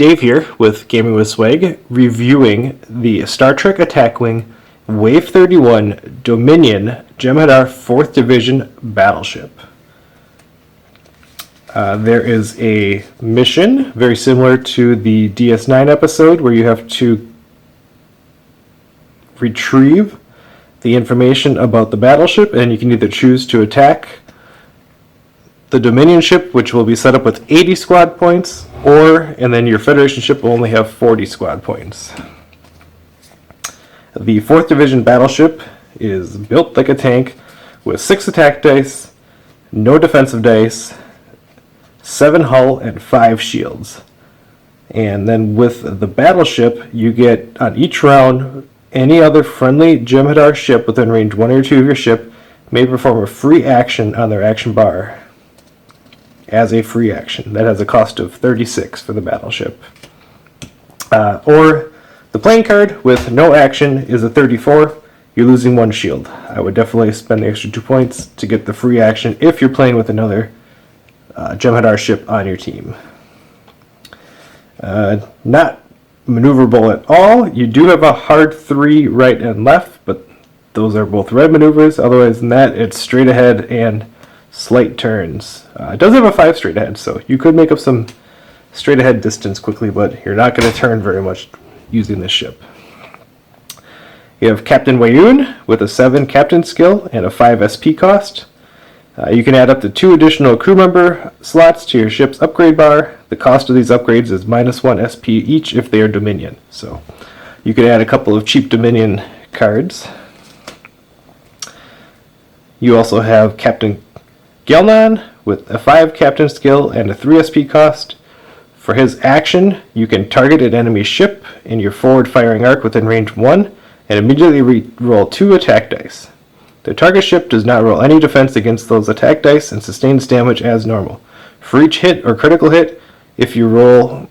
Dave here with Gaming with Swag, reviewing the Star Trek Attack Wing Wave 31 Dominion Jem'Hadar 4th Division Battleship. There is a mission very similar to the DS9 episode where you have to retrieve the information about the battleship, and you can either choose to attack the Dominion ship, which will be set up with 80 squad points, and then your Federation ship will only have 40 squad points. The 4th Division Battleship is built like a tank with 6 attack dice, no defensive dice, 7 hull, and 5 shields. And then with the battleship, you get on each round, any other friendly Jem'Hadar ship within range 1 or 2 of your ship may perform a free action on their action bar as a free action. That has a cost of 36 for the battleship. Or the playing card with no action is a 34. You're losing 1 shield. I would definitely spend the extra 2 points to get the free action if you're playing with another Jem'Hadar ship on your team. Not maneuverable at all. You do have a hard 3 right and left, but those are both red maneuvers. Otherwise than that, it's straight ahead and slight turns. It does have a 5 straight ahead, so you could make up some straight ahead distance quickly, but you're not going to turn very much using this ship. You have Captain Wayoon with a 7 captain skill and a 5 SP cost. You can add up to 2 additional crew member slots to your ship's upgrade bar. The cost of these upgrades is -1 SP each if they are Dominion. So you can add a couple of cheap Dominion cards. You also have Captain Gell-Mann with a 5 captain skill and a 3 SP cost. For his action, you can target an enemy ship in your forward firing arc within range 1 and immediately roll 2 attack dice. The target ship does not roll any defense against those attack dice and sustains damage as normal. For each hit or critical hit, if you roll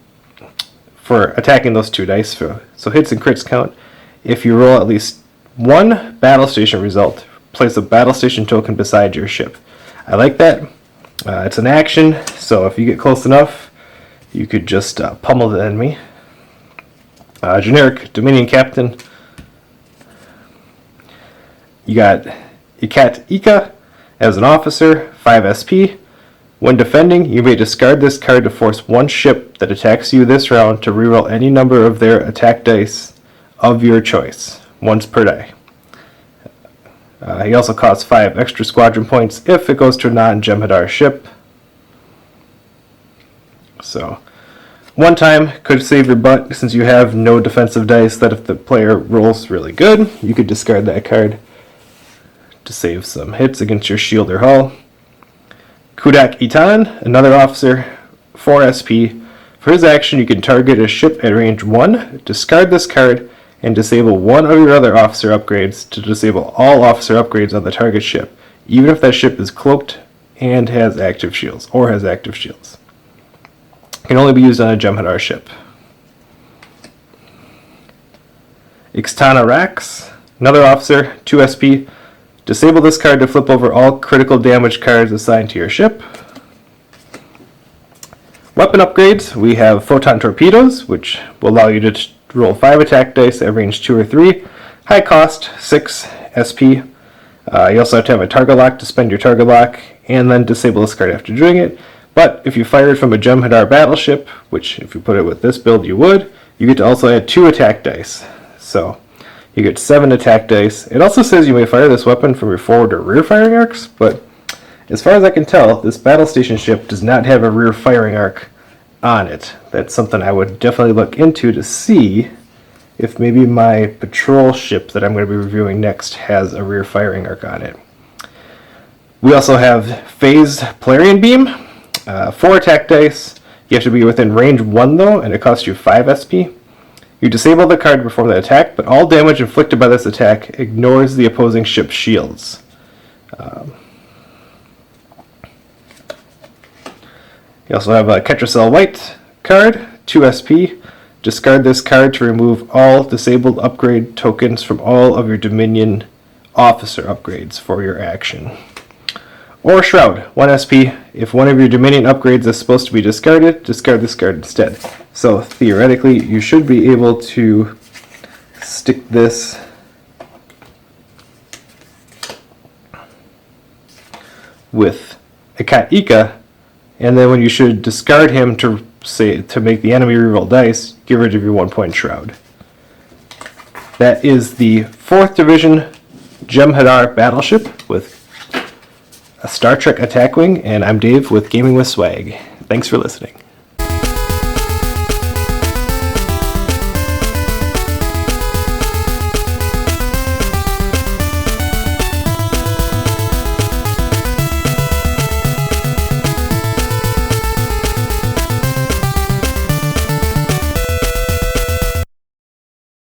for attacking those 2 dice, so hits and crits count, if you roll at least 1 battle station result, place a battle station token beside your ship. I like that. It's an action, so if you get close enough, you could just pummel the enemy. Generic Dominion Captain. You got Ikat Ika as an officer, 5 SP. When defending, you may discard this card to force 1 ship that attacks you this round to reroll any number of their attack dice of your choice, once per die. He also costs 5 extra squadron points if it goes to a non-Jem'Hadar ship. So, 1 time could save your butt since you have no defensive dice, that if the player rolls really good, you could discard that card to save some hits against your shield or hull. Kudak Itan, another officer, 4 SP. For his action, you can target a ship at range 1, discard this card, and disable 1 of your other officer upgrades to disable all officer upgrades on the target ship, even if that ship is cloaked and has active shields, Can only be used on a Jem'Hadar ship. Ixtana Rax, another officer, 2 SP. Disable this card to flip over all critical damage cards assigned to your ship. Weapon upgrades, we have photon torpedoes, which will allow you to roll 5 attack dice at range 2 or 3. High cost, 6 SP. You also have to have a target lock to spend your target lock, and then disable this card after doing it. But if you fired from a Jem'Hadar battleship, which if you put it with this build you would, you get to also add 2 attack dice. So you get 7 attack dice. It also says you may fire this weapon from your forward or rear firing arcs, but as far as I can tell, this battle station ship does not have a rear firing arc on it. That's something I would definitely look into to see if maybe my patrol ship that I'm going to be reviewing next has a rear firing arc on it. We also have Phased Plarian Beam, 4 attack dice. You have to be within range 1 though, and it costs you 5 SP. You disable the card before the attack, but all damage inflicted by this attack ignores the opposing ship's shields. You also have a Ketracel White card, 2 SP. Discard this card to remove all disabled upgrade tokens from all of your Dominion officer upgrades for your action. Or Shroud, 1 SP. If one of your Dominion upgrades is supposed to be discarded, discard this card instead. So theoretically, you should be able to stick this with a Kat Ika, and then when you should discard him to make the enemy reroll dice, get rid of your 1-point shroud. That is the 4th Division Jem'Hadar Battleship with a Star Trek attack wing, and I'm Dave with Gaming with Swag. Thanks for listening.